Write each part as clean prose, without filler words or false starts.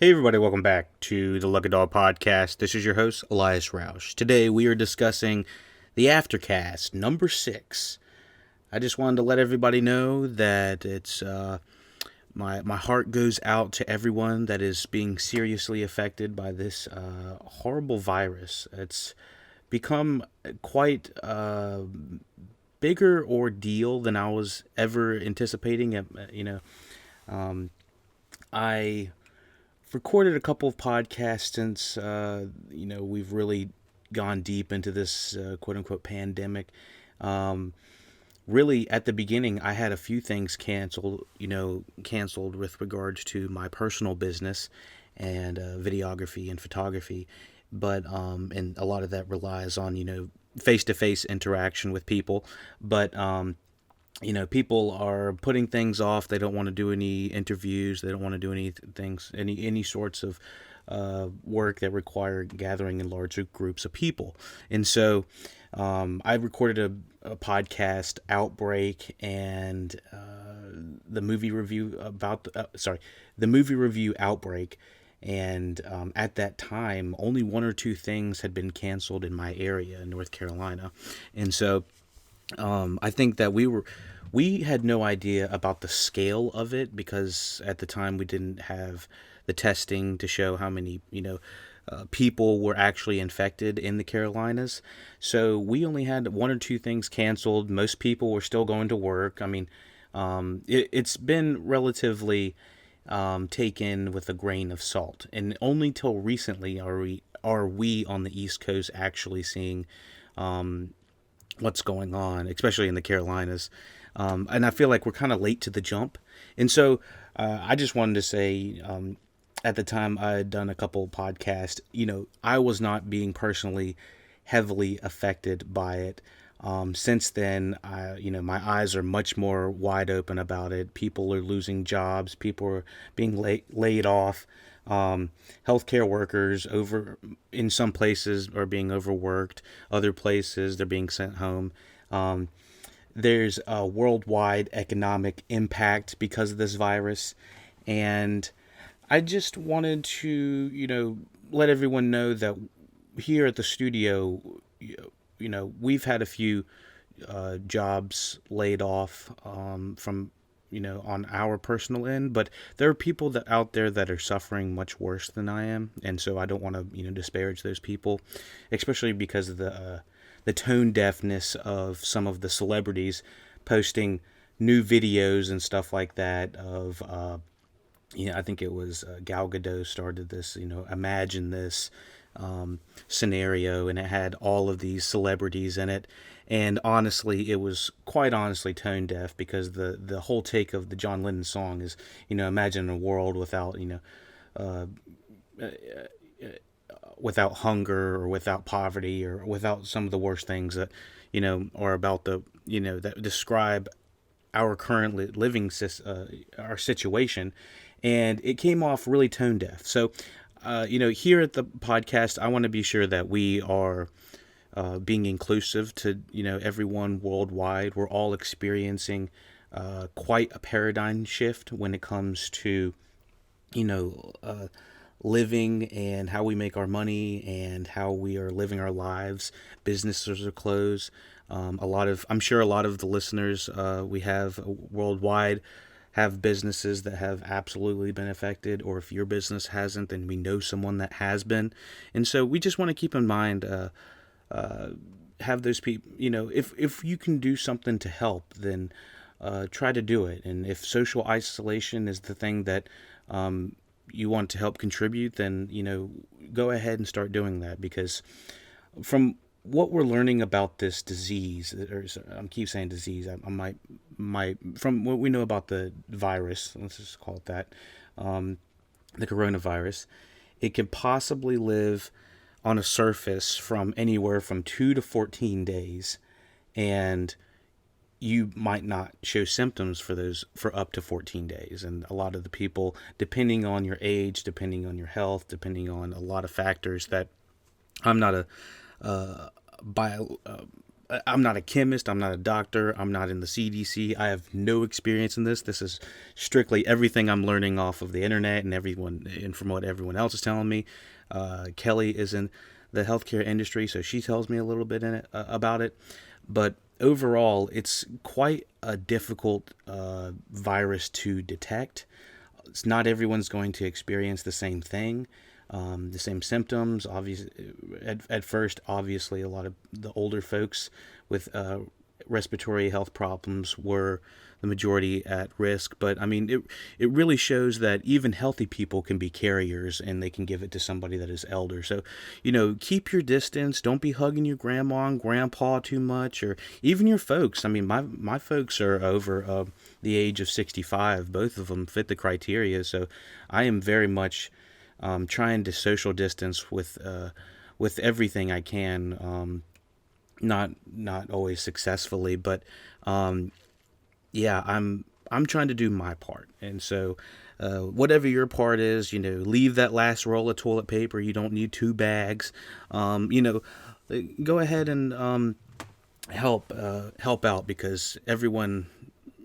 Hey everybody, welcome back to the LuckyDog podcast. This is your host, Elias Roush. Today we are discussing the Aftercast, number 6. I just wanted to let everybody know that it's my heart goes out to everyone that is being seriously affected by this horrible virus. It's become quite a bigger ordeal than I was ever anticipating. I recorded a couple of podcasts since we've really gone deep into this quote unquote pandemic. Really, at the beginning, I had a few things canceled with regards to my personal business and videography and photography. But and a lot of that relies on face to face interaction with people. But people are putting things off. They don't want to do any interviews. They don't want to do any sorts of work that require gathering in larger groups of people. And so I recorded a podcast, Outbreak, and the movie review the movie review Outbreak. And at that time, only one or two things had been canceled in my area in North Carolina. And so I think that we had no idea about the scale of it because at the time we didn't have the testing to show how many people were actually infected in the Carolinas. So we only had one or two things canceled. Most people were still going to work. I mean, it's been relatively taken with a grain of salt, and only till recently are we on the East Coast actually seeing what's going on, especially in the Carolinas. And I feel like we're kind of late to the jump. And so I just wanted to say, at the time I had done a couple podcasts, I was not being personally heavily affected by it. Since then, my eyes are much more wide open about it. People are losing jobs. People are being laid off. Healthcare workers in some places are being overworked. Other places they're being sent home. There's a worldwide economic impact because of this virus, and I just wanted to let everyone know that here at the studio, we've had a few jobs laid off from on our personal end, but there are people that out there that are suffering much worse than I am, and so I don't want to disparage those people, especially because of the tone deafness of some of the celebrities posting new videos and stuff like that of I think it was Gal Gadot started this imagine this scenario, and it had all of these celebrities in it. And honestly, it was quite honestly tone deaf because the whole take of the John Lennon song is imagine a world without uh, without hunger or without poverty or without some of the worst things that are about that describe our current our situation. And it came off really tone deaf. So here at the podcast, I want to be sure that we are being inclusive to everyone worldwide. We're all experiencing quite a paradigm shift when it comes to living and how we make our money and how we are living our lives. Businesses are closed. I'm sure a lot of the listeners we have worldwide have businesses that have absolutely been affected, or if your business hasn't, then we know someone that has been. And so we just want to keep in mind, have those people, if you can do something to help, then try to do it. And if social isolation is the thing that you want to help contribute, then go ahead and start doing that, because from what we're learning about this disease, or I keep saying disease, I might from what we know about the virus, let's just call it that, the coronavirus, it can possibly live on a surface from anywhere from 2 to 14 days, and you might not show symptoms for up to 14 days. And a lot of the people, depending on your age, depending on your health, depending on a lot of factors that I'm not a I'm not a chemist. I'm not a doctor. I'm not in the CDC. I have no experience in this. This is strictly everything I'm learning off of the internet and from what everyone else is telling me. Kelly is in the healthcare industry, so she tells me a little bit about it. But overall, it's quite a difficult virus to detect. It's not everyone's going to experience the same thing, the same symptoms. Obviously, at first, obviously, a lot of the older folks with respiratory health problems were the majority at risk. But I mean, it really shows that even healthy people can be carriers, and they can give it to somebody that is elder. So, keep your distance. Don't be hugging your grandma and grandpa too much, or even your folks. I mean, my folks are over the age of 65. Both of them fit the criteria. So I am very much trying to social distance with everything I can. Not always successfully, but yeah, I'm trying to do my part. And so whatever your part is, leave that last roll of toilet paper. You don't need 2 bags. Go ahead and help out, because everyone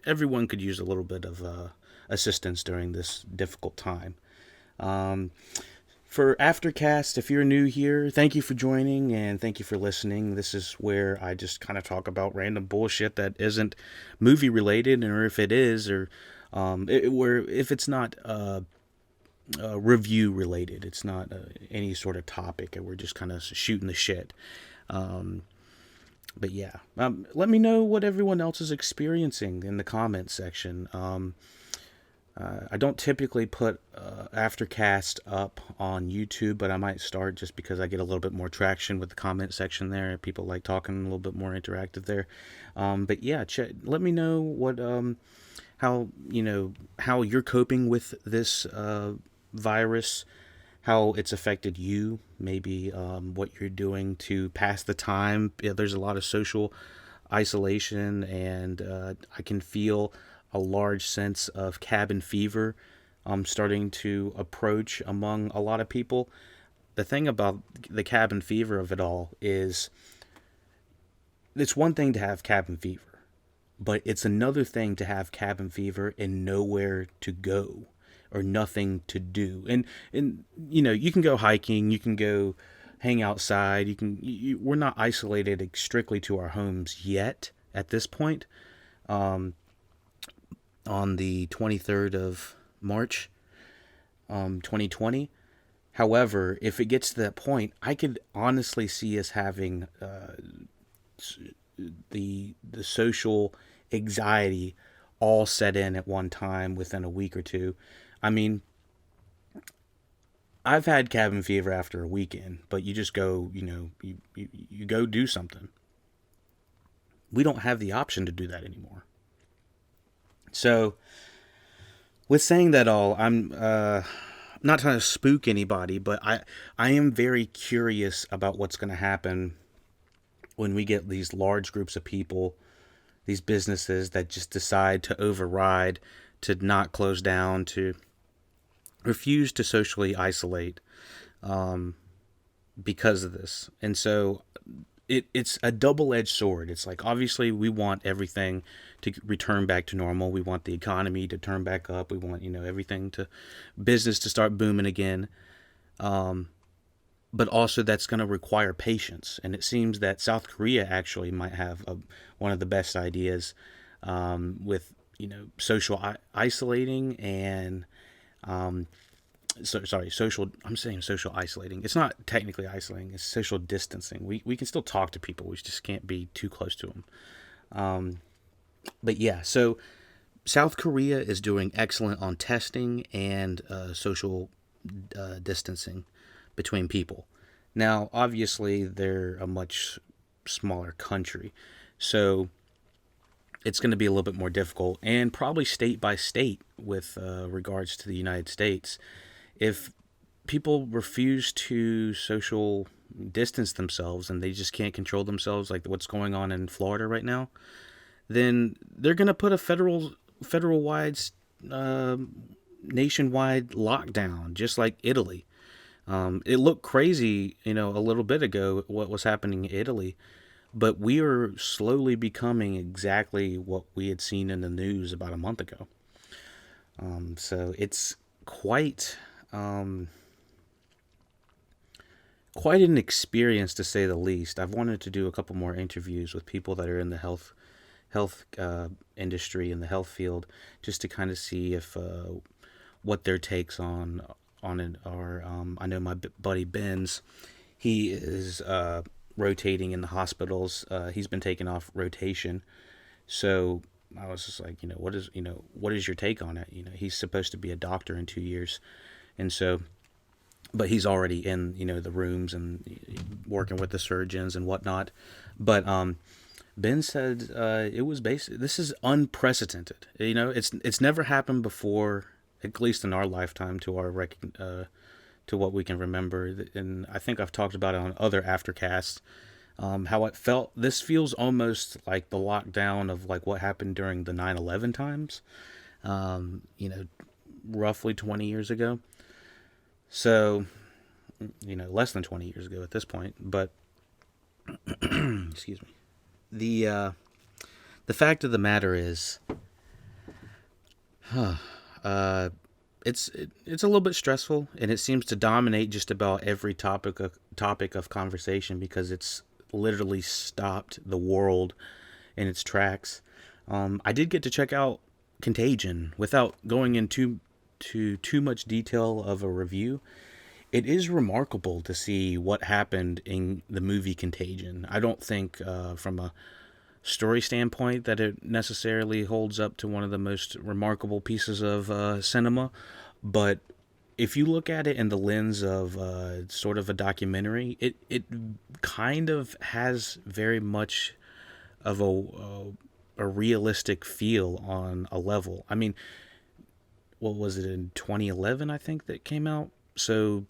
could use a little bit of assistance during this difficult time. For Aftercast, if you're new here, thank you for joining and thank you for listening. This is where I just kind of talk about random bullshit that isn't movie related, or if it is, or if it's not review related, it's not any sort of topic, and we're just kind of shooting the shit. But yeah, let me know what everyone else is experiencing in the comments section. I don't typically put Aftercast up on YouTube, but I might start, just because I get a little bit more traction with the comment section there. People like talking, a little bit more interactive there. But yeah, let me know what how you're coping with this virus, how it's affected you, maybe what you're doing to pass the time. Yeah, there's a lot of social isolation, and I can feel a large sense of cabin fever starting to approach among a lot of people. The thing about the cabin fever of it all is, it's one thing to have cabin fever, but it's another thing to have cabin fever and nowhere to go or nothing to do. And you can go hiking, you can go hang outside, we're not isolated strictly to our homes yet at this point. On the 23rd of March, 2020. However, if it gets to that point, I could honestly see us having the social anxiety all set in at one time within a week or two. I mean, I've had cabin fever after a weekend, but you just go, you go do something. We don't have the option to do that anymore. So, with saying that all, I'm not trying to spook anybody, but I am very curious about what's going to happen when we get these large groups of people, these businesses that just decide to override, to not close down, to refuse to socially isolate because of this. And so it's a double-edged sword. It's like, obviously we want everything to return back to normal. We want the economy to turn back up. We want, everything business to start booming again. But also that's going to require patience. And it seems that South Korea actually might have one of the best ideas with, social isolating and I'm saying social isolating. It's not technically isolating. It's social distancing. We can still talk to people. We just can't be too close to them. But yeah, so South Korea is doing excellent on testing and social distancing between people. Now, obviously, they're a much smaller country, so it's going to be a little bit more difficult, and probably state by state with regards to the United States. If people refuse to social distance themselves and they just can't control themselves, like what's going on in Florida right now, then they're going to put a federal-wide, nationwide lockdown, just like Italy. It looked crazy, a little bit ago, what was happening in Italy. but we are slowly becoming exactly what we had seen in the news about a month ago. So it's quite quite an experience, to say the least. I've wanted to do a couple more interviews with people that are in the health industry, in the health field, just to kind of see if what their takes on it are. I know my buddy Ben's, he is rotating in the hospitals. He's been taken off rotation, so I was just like, what is your take on it? He's supposed to be a doctor in 2 years, and so, but he's already in the rooms and working with the surgeons and whatnot. But Ben said it was this is unprecedented. It's never happened before, at least in our lifetime, to our to what we can remember. And I think I've talked about it on other aftercasts. How it felt. This feels almost like the lockdown of like what happened during the 9/11 times. Roughly 20 years ago. So, less than 20 years ago at this point. But excuse me. The fact of the matter is, it's a little bit stressful, and it seems to dominate just about every topic of conversation, because it's literally stopped the world in its tracks. I did get to check out Contagion without going into too much detail of a review. It is remarkable to see what happened in the movie Contagion. I don't think from a story standpoint that it necessarily holds up to one of the most remarkable pieces of cinema, but if you look at it in the lens of sort of a documentary, it kind of has very much of a realistic feel on a level. I mean, what was it, in 2011, I think, that came out? So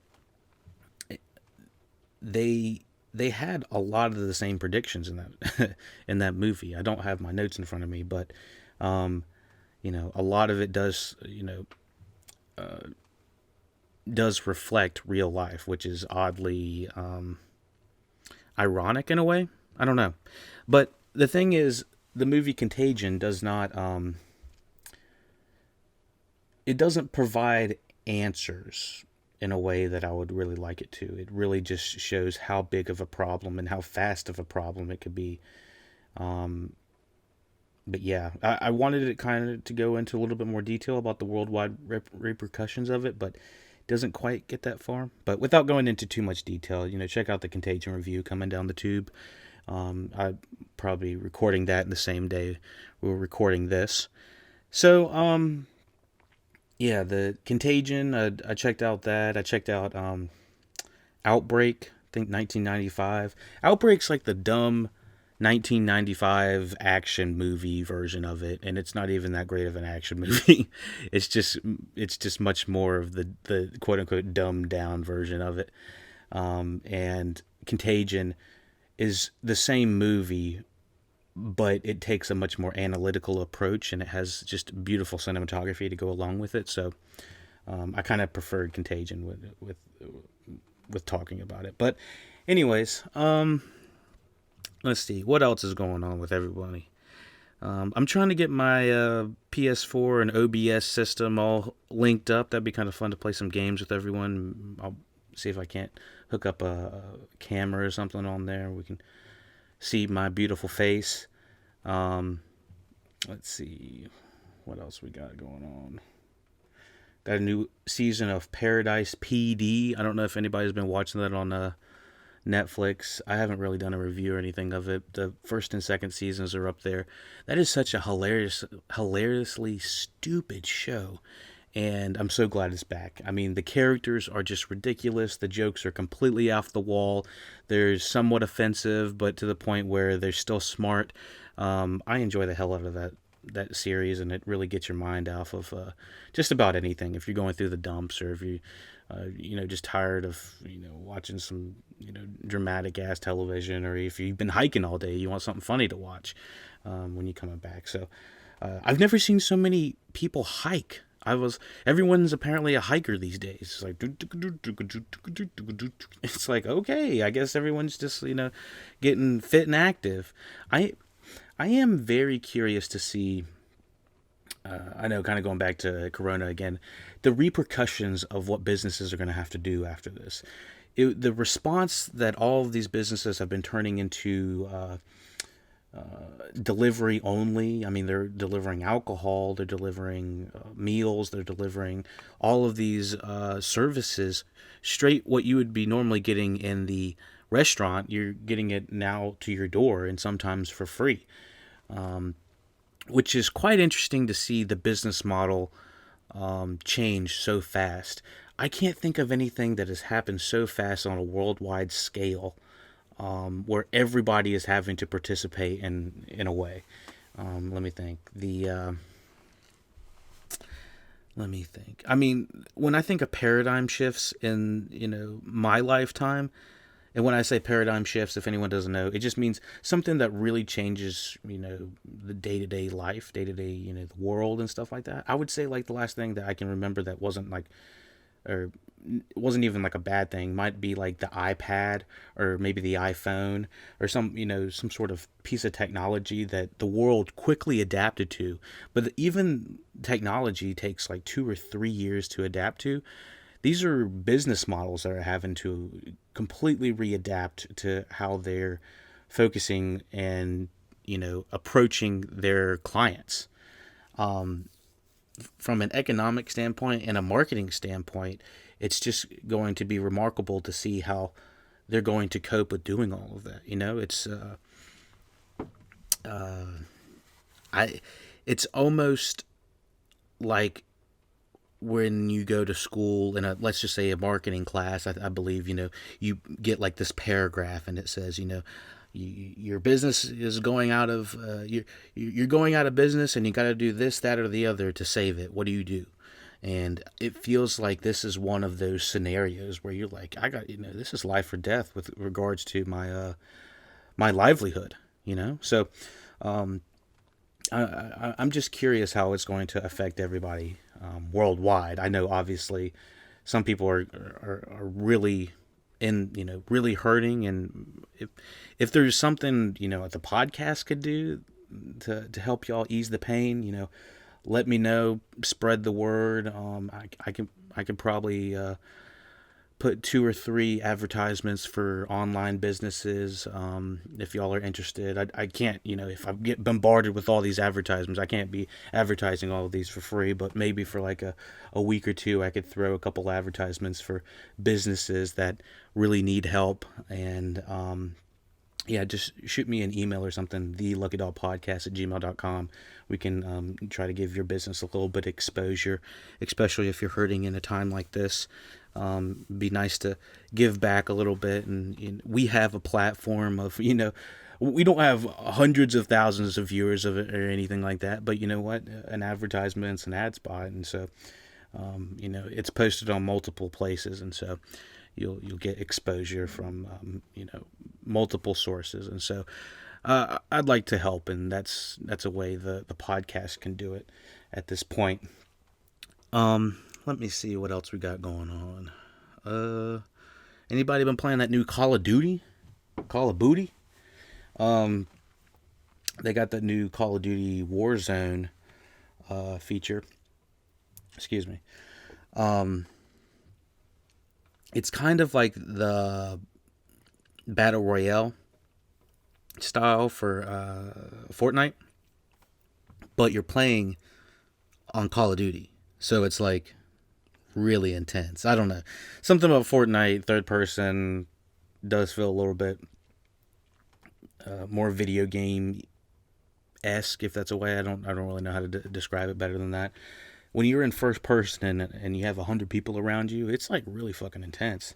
they had a lot of the same predictions in that in that movie. I don't have my notes in front of me, but a lot of it does reflect real life, which is oddly ironic in a way. I don't know, but the thing is, the movie Contagion does not it doesn't provide answers in a way that I would really like it to. It really just shows how big of a problem and how fast of a problem it could be. But yeah, I wanted it kind of to go into a little bit more detail about the worldwide repercussions of it, but it doesn't quite get that far. But without going into too much detail, check out the Contagion review coming down the tube. I'm probably recording that in the same day we're recording this. So, yeah, the Contagion, I checked out that. I checked out Outbreak, I think 1995. Outbreak's like the dumb 1995 action movie version of it, and it's not even that great of an action movie. It's just much more of the quote unquote dumbed down version of it. And Contagion is the same movie, but it takes a much more analytical approach, and it has just beautiful cinematography to go along with it. So I kind of preferred Contagion with talking about it. But anyways, let's see what else is going on with everybody. I'm trying to get my PS4 and OBS system all linked up. That'd be kind of fun to play some games with everyone. I'll see if I can't hook up a camera or something on there. We can see my beautiful face. Let's see what else we got going on. Got a new season of Paradise PD. I don't know if anybody's been watching that on Netflix. I haven't really done a review or anything of it. The first and second seasons are up there. That is such a hilariously stupid show, and I'm so glad it's back. I mean, the characters are just ridiculous. The jokes are completely off the wall. They're somewhat offensive, but to the point where they're still smart. I enjoy the hell out of that series, and it really gets your mind off of just about anything. If you're going through the dumps, or if you just tired of watching some dramatic ass television, or if you've been hiking all day, you want something funny to watch when you're coming back. So I've never seen so many people hike Everyone's apparently a hiker these days. It's like, it's like, okay, I guess everyone's just, getting fit and active. I, I am very curious to see, I know, kind of going back to Corona again, the repercussions of what businesses are going to have to do after this. The response that all of these businesses have been turning into delivery only. I mean, they're delivering alcohol, they're delivering meals, they're delivering all of these services straight what you would be normally getting in the restaurant. You're getting it now to your door, and sometimes for free, which is quite interesting to see the business model change so fast. I can't think of anything that has happened so fast on a worldwide scale, where everybody is having to participate in a way. Let me think. Let me think. I mean, when I think of paradigm shifts in my lifetime, and when I say paradigm shifts, if anyone doesn't know, it just means something that really changes, the day-to-day life, day-to-day, the world and stuff like that. I would say like the last thing that I can remember that wasn't like, or wasn't even like a bad thing, might be like the iPad or maybe the iPhone or some sort of piece of technology that the world quickly adapted to. But even technology takes like 2 or 3 years to adapt to. These are business models that are having to completely readapt to how they're focusing and approaching their clients. From an economic standpoint and a marketing standpoint, it's just going to be remarkable to see how they're going to cope with doing all of that. It's almost like when you go to school in let's just say a marketing class. I believe you get like this paragraph, and it says your business is going out of you're going out of business, and you got to do this, that, or the other to save it. What do you do? And it feels like this is one of those scenarios where you're like, I got this is life or death with regards to my livelihood. So I'm just curious how it's going to affect everybody worldwide. I know obviously some people are really really hurting, and if there's something the podcast could do to help y'all ease the pain, let me know. Spread the word. I can probably put 2 or 3 advertisements for online businesses. If y'all are interested, I can't, if I get bombarded with all these advertisements, I can't be advertising all of these for free, but maybe for like a week or two, I could throw a couple advertisements for businesses that really need help. And, yeah, just shoot me an email or something, theluckydogpodcast@gmail.com. We can try to give your business a little bit of exposure, especially if you're hurting in a time like this. Be nice to give back a little bit. And we have a platform of, we don't have hundreds of thousands of viewers of it or anything like that. But you know what? An advertisement's an ad spot. And so, it's posted on multiple places. And so you'll get exposure from multiple sources. And so I'd like to help, and that's a way the podcast can do it at this point. Let me see what else we got going on. Anybody been playing that new Call of Duty? Call of Booty? They got that new Call of Duty Warzone feature. Excuse me. It's kind of like the Battle Royale style for Fortnite, but you're playing on Call of Duty. So it's like really intense. I don't know. Something about Fortnite, third person, does feel a little bit more video game-esque, if that's a way. I don't really know how to describe it better than that. When you're in first person and you have 100 people around you, it's like really fucking intense.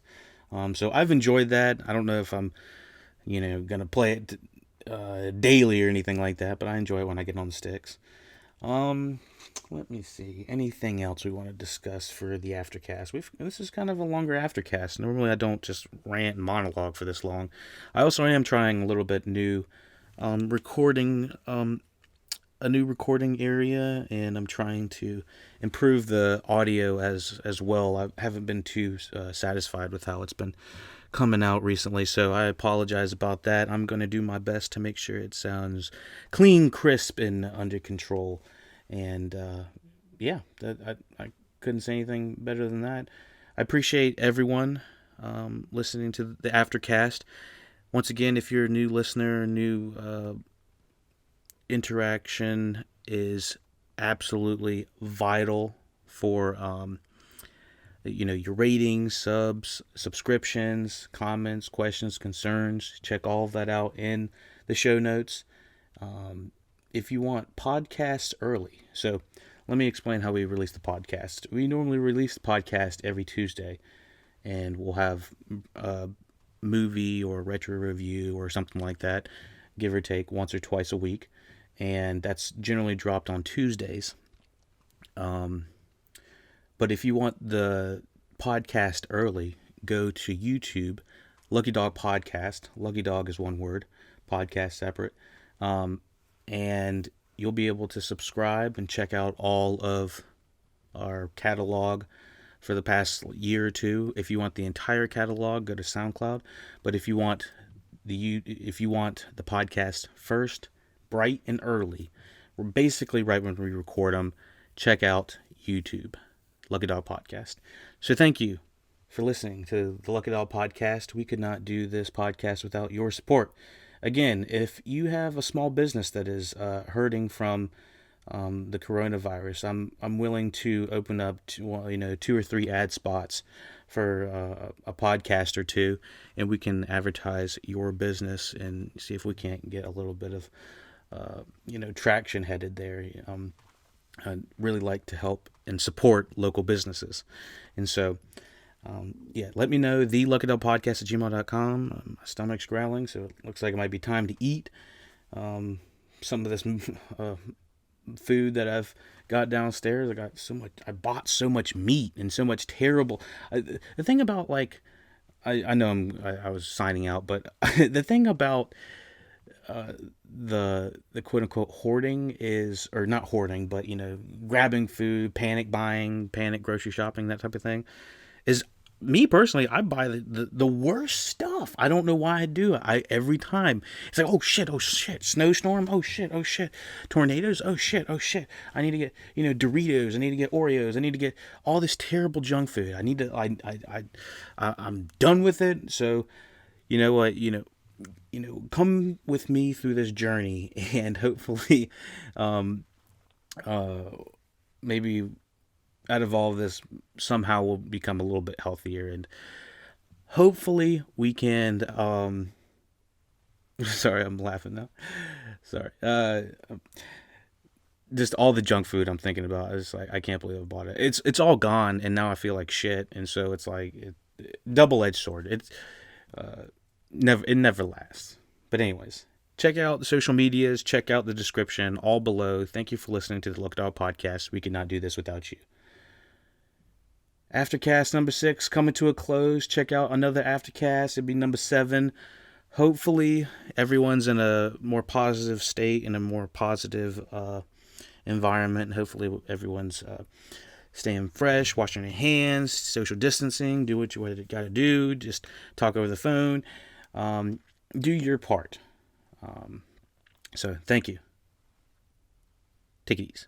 So I've enjoyed that. I don't know if I'm, gonna play it daily or anything like that, but I enjoy it when I get on the sticks. Let me see. Anything else we want to discuss for the aftercast? This is kind of a longer aftercast. Normally I don't just rant and monologue for this long. I also am trying a little bit new recording a new recording area, and I'm trying to improve the audio as well. I haven't been too satisfied with how it's been coming out recently, so I apologize about that. I'm going to do my best to make sure it sounds clean, crisp, and under control. And yeah, I couldn't say anything better than that. I appreciate everyone listening to the Aftercast. Once again, if you're a new listener, new interaction is absolutely vital for your ratings, subs, subscriptions, comments, questions, concerns. Check all of that out in the show notes. If you want podcasts early, so let me explain how we release the podcast. We normally release the podcast every Tuesday, and we'll have a movie or retro review or something like that, give or take, once or twice a week, and that's generally dropped on Tuesdays. But if you want the podcast early, go to YouTube, LuckyDog Podcast. LuckyDog is one word, podcast separate. And you'll be able to subscribe and check out all of our catalog for the past year or two. If you want the entire catalog, go to Soundcloud. But if you want the podcast first, bright and early, we're basically right when we record them, check out YouTube, Lucky Dog Podcast. So thank you for listening to the Lucky Dog Podcast. We could not do this podcast without your support. Again, if you have a small business that is hurting from the coronavirus, I'm willing to open up 2 or 3 ad spots for a podcast or two, and we can advertise your business and see if we can't get a little bit of traction headed there. I'd really like to help and support local businesses. And so, let me know, theluckydogpodcast@gmail.com. My stomach's growling, so it looks like it might be time to eat some of this food that I've got downstairs. I bought so much meat and so much terrible. The thing about, I know I was signing out, but the thing about the quote unquote hoarding is, or not hoarding, but grabbing food, panic buying, panic grocery shopping, that type of thing, is, me personally, I buy the worst stuff. I don't know why I do it. Every time it's like, oh shit, snowstorm, oh shit, tornadoes, oh shit, I need to get Doritos, I need to get Oreos, I need to get all this terrible junk food. I'm done with it. So you know what, come with me through this journey, and hopefully, maybe out of all of this, somehow we'll become a little bit healthier, and hopefully we can, sorry, I'm laughing now. Sorry. Just all the junk food I'm thinking about, is like, I can't believe I bought it. It's all gone, and now I feel like shit, and so it's like, double-edged sword. It's, it never lasts. But anyways, check out the social medias, check out the description, all below. Thank you for listening to the Lucky Dog Podcast. We could not do this without you. Aftercast number 6 coming to a close. Check out another Aftercast. It'll be number 7. Hopefully everyone's in a more positive state, in a more positive environment. Hopefully everyone's staying fresh, washing their hands, social distancing, do what you got to do. Just talk over the phone. Do your part. So thank you. Take it easy.